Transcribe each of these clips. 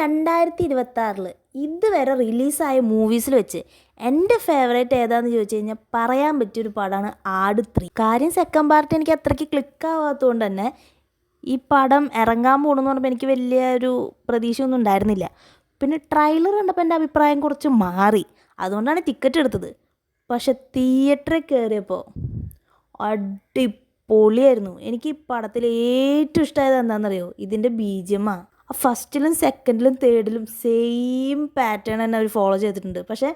2026 ഇതുവരെ റിലീസായ മൂവീസിൽ വെച്ച് എൻ്റെ ഫേവറേറ്റ് ഏതാണെന്ന് ചോദിച്ചു കഴിഞ്ഞാൽ പറയാൻ പറ്റിയൊരു പടമാണ് ആട് 3. കാര്യം സെക്കൻഡ് പാർട്ട് എനിക്ക് അത്രയ്ക്ക് ക്ലിക്കാവാത്തതുകൊണ്ട് തന്നെ ഈ പടം ഇറങ്ങാൻ പോകണമെന്ന് പറഞ്ഞപ്പോൾ എനിക്ക് വലിയ ഒരു പ്രതീക്ഷയൊന്നും ഉണ്ടായിരുന്നില്ല. പിന്നെ ട്രെയിലർ കണ്ടപ്പോൾ എൻ്റെ അഭിപ്രായം കുറച്ച് മാറി. അതുകൊണ്ടാണ് ടിക്കറ്റ് എടുത്തത്. പക്ഷെ തിയേറ്ററിൽ കയറിയപ്പോൾ അടിപൊളിയായിരുന്നു. എനിക്ക് ഈ പടത്തിൽ ഏറ്റവും ഇഷ്ടമായത് എന്താണെന്നറിയോ? ഇതിൻ്റെ BGM. ഫസ്റ്റിലും സെക്കൻഡിലും തേർഡിലും സെയിം പാറ്റേൺ തന്നെ അവർ ഫോളോ ചെയ്തിട്ടുണ്ട്. പക്ഷേ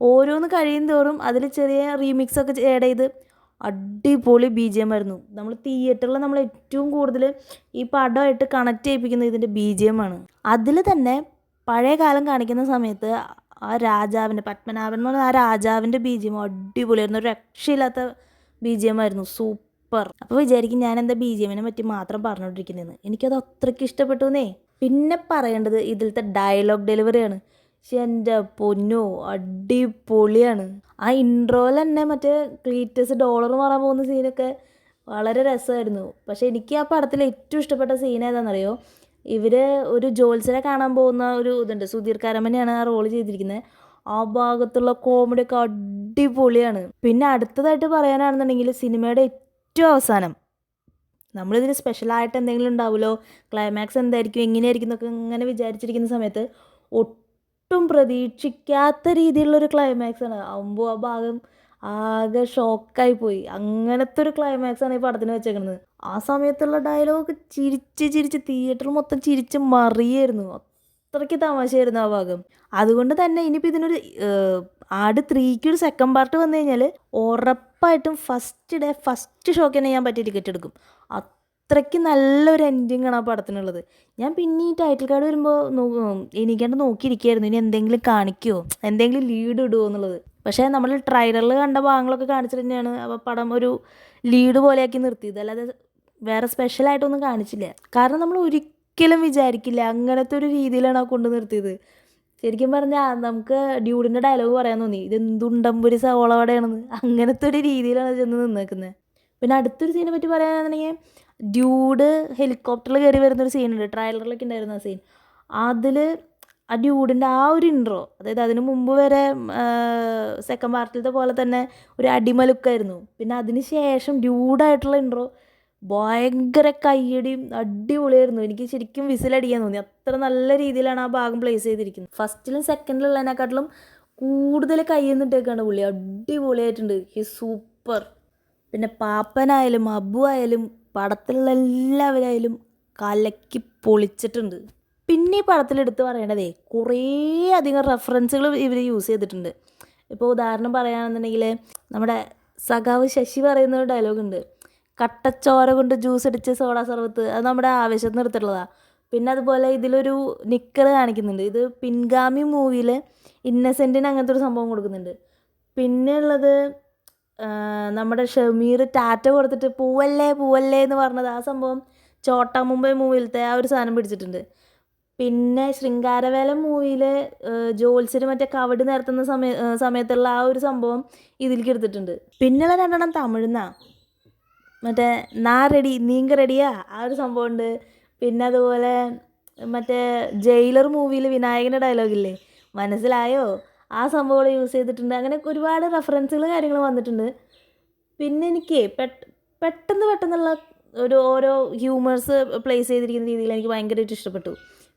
ഓരോന്ന് കഴിയും തോറും അതിൽ ചെറിയ റീമിക്സൊക്കെ ആഡ് ചെയ്ത് അടിപൊളി BGM ആയിരുന്നു. നമ്മൾ തിയേറ്ററിൽ നമ്മൾ ഏറ്റവും കൂടുതൽ ഈ പടമായിട്ട് കണക്ട് ചെയ്യിപ്പിക്കുന്നത് ഇതിൻ്റെ BGM ആണ്. അതിൽ തന്നെ പഴയ കാലം കാണിക്കുന്ന സമയത്ത് ആ രാജാവിൻ്റെ പത്മനാഭൻ എന്ന് പറഞ്ഞാൽ ആ രാജാവിൻ്റെ BGM അടിപൊളിയായിരുന്നു. ഒരു രക്ഷയില്ലാത്ത BGM ആയിരുന്നു. സൂപ്പർ. അപ്പോൾ വിചാരിക്കും ഞാൻ എന്താ BGMനെ പറ്റി മാത്രം പറഞ്ഞുകൊണ്ടിരിക്കുന്നതെന്ന്. എനിക്കത് അത്രയ്ക്ക് ഇഷ്ടപ്പെട്ടു എന്നേ. പിന്നെ പറയേണ്ടത് ഇതിലത്തെ ഡയലോഗ് ഡെലിവറിയാണ്. പക്ഷെ എൻ്റെ പൊന്നോ അടിപൊളിയാണ്. ആ ഇൻട്രോയിൽ തന്നെ മറ്റേ ക്ലീറ്റസ് ഡോളർ മാറാൻ പോകുന്ന സീനൊക്കെ വളരെ രസമായിരുന്നു. പക്ഷെ എനിക്ക് ആ പടത്തിൽ ഏറ്റവും ഇഷ്ടപ്പെട്ട സീൻ ഏതാണെന്നറിയോ? ഇവർ ഒരു ജോത്സ്യനെ കാണാൻ പോകുന്ന ഒരു ഇതുണ്ട്. സുധീർ കാരമനെയാണ് ആ റോള് ചെയ്തിരിക്കുന്നത്. ആ ഭാഗത്തുള്ള കോമഡിയൊക്കെ അടിപൊളിയാണ്. പിന്നെ അടുത്തതായിട്ട് പറയാനാണെന്നുണ്ടെങ്കിൽ സിനിമയുടെ ഏറ്റവും അവസാനം നമ്മളിതിൽ സ്പെഷ്യലായിട്ട് എന്തെങ്കിലും ഉണ്ടാവുമല്ലോ, ക്ലൈമാക്സ് എന്തായിരിക്കും എങ്ങനെയായിരിക്കും എന്നൊക്കെ ഇങ്ങനെ വിചാരിച്ചിരിക്കുന്ന സമയത്ത് ഒട്ടും പ്രതീക്ഷിക്കാത്ത രീതിയിലുള്ളൊരു ക്ലൈമാക്സാണ്. ആകുമ്പോൾ ആ ഭാഗം ആകെ ഷോക്കായി പോയി. അങ്ങനത്തെ ഒരു ക്ലൈമാക്സാണ് ഈ പടത്തിന് വെച്ചേക്കുന്നത്. ആ സമയത്തുള്ള ഡയലോഗ് ചിരിച്ച് തിയേറ്റർ മൊത്തം ചിരിച്ച് മറിയായിരുന്നു. അത്രയ്ക്ക് തമാശയായിരുന്നു ആ ഭാഗം. അതുകൊണ്ട് തന്നെ ഇനിയിപ്പോൾ ഇതിനൊരു ആട് 3ക്ക് ഒരു സെക്കൻഡ് പാർട്ട് വന്നു കഴിഞ്ഞാൽ ഉറപ്പായിട്ടും ഫസ്റ്റ് ഷോക്ക് തന്നെ ഞാൻ പറ്റിയ ടിക്കറ്റ് എടുക്കും. അത്രയ്ക്ക് നല്ലൊരു എൻഡിങ്ങാണ് ആ പടത്തിനുള്ളത്. ഞാൻ പിന്നെ ഈ ടൈറ്റിൽ കാർഡ് വരുമ്പോൾ എനിക്കാണ്ട് നോക്കിയിരിക്കുകയായിരുന്നു, ഇനി എന്തെങ്കിലും കാണിക്കുമോ, എന്തെങ്കിലും ലീഡ് ഇടുമോ എന്നുള്ളത്. പക്ഷേ നമ്മൾ ട്രെയിലറിൽ കണ്ട ഭാഗങ്ങളൊക്കെ കാണിച്ചിട്ട് തന്നെയാണ് അപ്പോൾ പടം ഒരു ലീഡ് പോലെയാക്കി നിർത്തിയത്. അല്ലാതെ വേറെ സ്പെഷ്യലായിട്ടൊന്നും കാണിച്ചില്ല. കാരണം നമ്മൾ ഒരിക്കലും വിചാരിക്കില്ല അങ്ങനത്തെ ഒരു രീതിയിലാണ് ആ കൊണ്ട് നിർത്തിയത്. ശരിക്കും പറഞ്ഞാൽ നമുക്ക് ഡ്യൂഡിൻ്റെ ഡയലോഗ് പറയാൻ തോന്നി, ഇതെന്തുണ്ടമ്പൊരു സവോളവടയാണെന്ന്. അങ്ങനത്തെ ഒരു രീതിയിലാണ് ചെന്ന് നിന്നേക്കുന്നത്. പിന്നെ അടുത്തൊരു സീനെ പറ്റി പറയാനാണെന്നുണ്ടെങ്കിൽ ഡ്യൂഡ് ഹെലികോപ്റ്ററിൽ കയറി വരുന്നൊരു സീനുണ്ട്. ട്രെയിലറിലൊക്കെ ഉണ്ടായിരുന്ന ആ സീൻ. അതിൽ ആ ഡ്യൂഡിൻ്റെ ആ ഒരു ഇൻട്രോ, അതായത് അതിന് മുമ്പ് വരെ സെക്കൻഡ് പാർട്ടിലത്തെ പോലെ തന്നെ ഒരു അടിമ ലുക്കായിരുന്നു. പിന്നെ അതിന് ശേഷം ഡ്യൂഡായിട്ടുള്ള ഇൻട്രോ ഭയങ്കര കയ്യടിയും അടിപൊളിയായിരുന്നു. എനിക്ക് ശരിക്കും വിസിലടിക്കാൻ തോന്നി. അത്ര നല്ല രീതിയിലാണ് ആ ഭാഗം പ്ലേസ് ചെയ്തിരിക്കുന്നത്. ഫസ്റ്റിലും സെക്കൻഡിലുള്ളതിനെക്കാട്ടിലും കൂടുതൽ കയ്യെന്നിട്ടേക്കാണ് പുള്ളി. അടിപൊളിയായിട്ടുണ്ട്. സൂപ്പർ. പിന്നെ പാപ്പനായാലും അബു ആയാലും പടത്തിലുള്ള എല്ലാവരായാലും കലക്കി പൊളിച്ചിട്ടുണ്ട്. പിന്നെ ഈ പടത്തിലെടുത്ത് പറയേണ്ടതേ കുറേ അധികം റെഫറൻസുകൾ ഇവർ യൂസ് ചെയ്തിട്ടുണ്ട്. ഇപ്പോൾ ഉദാഹരണം പറയുകയാണെന്നുണ്ടെങ്കിൽ നമ്മുടെ സഖാവ് ശശി പറയുന്ന ഒരു ഡയലോഗുണ്ട്, കട്ടച്ചോര കൊണ്ട് ജ്യൂസ് അടിച്ച് സോഡ സർവത്ത്. അത് നമ്മുടെ ആവേശത്തിന് എടുത്തിട്ടുള്ളതാണ്. പിന്നെ അതുപോലെ ഇതിലൊരു നിക്കർ കാണിക്കുന്നുണ്ട്. ഇത് പിൻഗാമി മൂവിയിൽ ഇന്നസെൻറ്റിന് അങ്ങനത്തെ ഒരു സംഭവം കൊടുക്കുന്നുണ്ട്. പിന്നെ ഉള്ളത് നമ്മുടെ ഷമീർ ടാറ്റ കൊടുത്തിട്ട് പൂവല്ലേ പൂവല്ലേ എന്ന് പറഞ്ഞത്, ആ സംഭവം ചോട്ടാ മുംബൈ മൂവിയിലത്തെ ആ ഒരു സാധനം പിടിച്ചിട്ടുണ്ട്. പിന്നെ ശൃംഗാരവേല മൂവിയിൽ ജോത്സ്യന് മറ്റേ കവടി നിരത്തുന്ന സമയത്തുള്ള ആ ഒരു സംഭവം ഇതിലേക്ക് എടുത്തിട്ടുണ്ട്. പിന്നെയുള്ള രണ്ടെണ്ണം തമിഴ്ന്നാ. മറ്റേ നാ റെഡി നീങ്ക റെഡിയാ ആ ഒരു സംഭവമുണ്ട്. പിന്നെ അതുപോലെ മറ്റേ ജയിലർ മൂവിയിൽ വിനായകൻ്റെ ഡയലോഗില്ലേ, മനസ്സിലായോ, ആ സംഭവങ്ങൾ യൂസ് ചെയ്തിട്ടുണ്ട്. അങ്ങനെ ഒരുപാട് റെഫറൻസുകൾ കാര്യങ്ങൾ വന്നിട്ടുണ്ട്. പിന്നെ എനിക്ക് പെട്ടെന്നുള്ള ഓരോ ഹ്യൂമേഴ്സ് പ്ലേസ് ചെയ്തിരിക്കുന്ന രീതിയിൽ എനിക്ക് ഭയങ്കരമായിട്ട് ഇഷ്ടപ്പെട്ടു.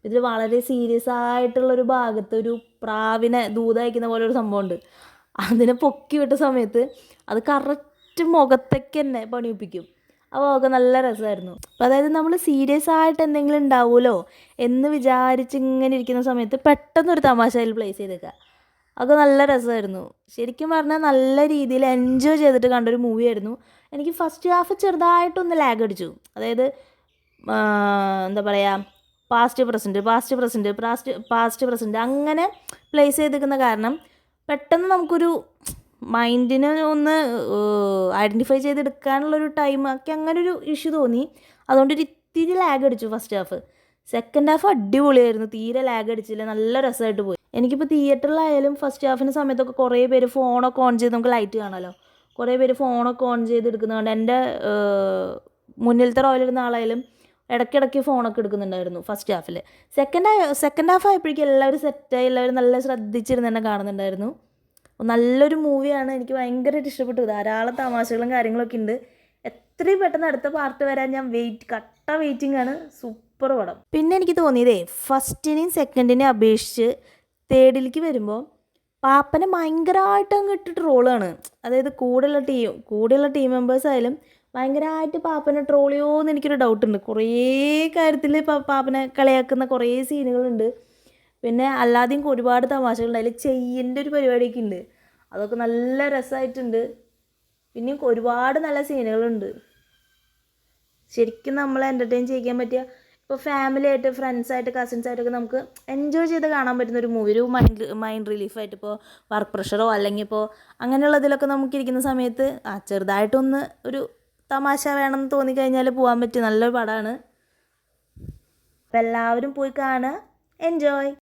ഇതിൽ വളരെ സീരിയസ് ആയിട്ടുള്ളൊരു ഭാഗത്ത് ഒരു പ്രാവിനെ ദൂതയക്കുന്ന പോലെ ഒരു സംഭവമുണ്ട്. അതിനെ പൊക്കി വിട്ട സമയത്ത് അത് കറക്റ്റ് മുഖത്തേക്ക് തന്നെ പണിയിപ്പിക്കും. അപ്പോൾ ഒക്കെ നല്ല രസമായിരുന്നു. അപ്പോൾ അതായത് നമ്മൾ സീരിയസ് ആയിട്ട് എന്തെങ്കിലും ഉണ്ടാവുമല്ലോ എന്ന് വിചാരിച്ച് ഇങ്ങനെ ഇരിക്കുന്ന സമയത്ത് പെട്ടെന്നൊരു തമാശ അതിൽ പ്ലേസ് ചെയ്തേക്കുക. അതൊക്കെ നല്ല രസമായിരുന്നു. ശരിക്കും പറഞ്ഞാൽ നല്ല രീതിയിൽ എൻജോയ് ചെയ്തിട്ട് കണ്ടൊരു മൂവിയായിരുന്നു. എനിക്ക് ഫസ്റ്റ് ഹാഫ് ചെറുതായിട്ടൊന്ന് ലാഗ് അടിച്ചു. അതായത് എന്താ പറയുക, പാസ്റ്റ് പ്രസൻറ്റ് അങ്ങനെ പ്ലേസ് ചെയ്തിരിക്കുന്ന കാരണം പെട്ടെന്ന് നമുക്കൊരു മൈൻഡിനെ ഒന്ന് ഐഡൻറ്റിഫൈ ചെയ്തെടുക്കാനുള്ളൊരു ടൈം ഒക്കെ അങ്ങനെ ഒരു ഇഷ്യൂ തോന്നി. അതുകൊണ്ടൊരു ഇത്തിരി ലാഗ് അടിച്ചു ഫസ്റ്റ് ഹാഫ്. സെക്കൻഡ് ഹാഫ് അടിപൊളിയായിരുന്നു. തീരെ ലാഗ് അടിച്ചില്ല, നല്ല രസമായിട്ട് പോയി. എനിക്കിപ്പോൾ തിയേറ്ററിലായാലും ഫസ്റ്റ് ഹാഫിൻ്റെ സമയത്തൊക്കെ കുറേ പേര് ഫോണൊക്കെ ഓൺ ചെയ്ത്, നമുക്ക് ലൈറ്റ് കാണാമല്ലോ, കുറേ പേര് ഫോണൊക്കെ ഓൺ ചെയ്ത് എടുക്കുന്നതുകൊണ്ട് എൻ്റെ മുന്നിലത്തെ റോയിലിരുന്ന ആളായാലും ഇടയ്ക്കിടയ്ക്ക് ഫോണൊക്കെ എടുക്കുന്നുണ്ടായിരുന്നു ഫസ്റ്റ് ഹാഫിൽ. സെക്കൻഡ് ഹാഫ് ആയപ്പോഴേക്കും എല്ലാവരും സെറ്റായി, എല്ലാവരും നല്ല ശ്രദ്ധിച്ചിരുന്ന് തന്നെ കാണുന്നുണ്ടായിരുന്നു. നല്ലൊരു മൂവിയാണ്, എനിക്ക് ഭയങ്കരമായിട്ട് ഇഷ്ടപ്പെട്ടു. ധാരാളം തമാശകളും കാര്യങ്ങളൊക്കെ ഉണ്ട്. എത്രയും പെട്ടെന്ന് അടുത്ത പാർട്ട് വരാൻ ഞാൻ കട്ട വെയിറ്റിംഗ് ആണ്. സൂപ്പർ പടം. പിന്നെ എനിക്ക് തോന്നിയതേ, ഫസ്റ്റിനെയും സെക്കൻഡിനെയും അപേക്ഷിച്ച് തേർഡിലേക്ക് വരുമ്പോൾ പാപ്പനെ ഭയങ്കരമായിട്ട് അങ്ങ് ഇട്ടിട്ട് ട്രോളാണ്. അതായത് കൂടെയുള്ള ടീം മെമ്പേഴ്സ് ആയാലും ഭയങ്കരമായിട്ട് പാപ്പനെ ട്രോൾ ചെയ്യുമോയെന്ന് എനിക്കൊരു ഡൗട്ടുണ്ട്. കുറേ കാര്യത്തിൽ പാപ്പനെ കളിയാക്കുന്ന കുറേ സീനുകളുണ്ട്. പിന്നെ അല്ലാതെയും ഒരുപാട് തമാശകളുണ്ട്. അതിൽ ചെയ്യേണ്ട ഒരു പരിപാടിയൊക്കെ ഉണ്ട്, അതൊക്കെ നല്ല രസമായിട്ടുണ്ട്. പിന്നെയും ഒരുപാട് നല്ല സീനുകളുണ്ട്. ശരിക്കും നമ്മളെ എൻ്റർടൈൻ ചെയ്യിക്കാൻ പറ്റിയ, ഇപ്പോൾ ഫാമിലിയായിട്ട്, ഫ്രണ്ട്സായിട്ട്, കസിൻസായിട്ടൊക്കെ നമുക്ക് എൻജോയ് ചെയ്ത് കാണാൻ പറ്റുന്ന ഒരു മൂവി, ഒരു മൈൻഡ് റിലീഫായിട്ട്. ഇപ്പോൾ വർക്ക് പ്രഷറോ അല്ലെങ്കിൽ ഇപ്പോൾ അങ്ങനെയുള്ളതിലൊക്കെ നമുക്കിരിക്കുന്ന സമയത്ത് ചെറുതായിട്ടൊന്ന് ഒരു തമാശ വേണമെന്ന് തോന്നിക്കഴിഞ്ഞാൽ പോകാൻ പറ്റിയ നല്ലൊരു പടമാണ്. അപ്പോൾ എല്ലാവരും പോയി കാണുക, എൻജോയ്.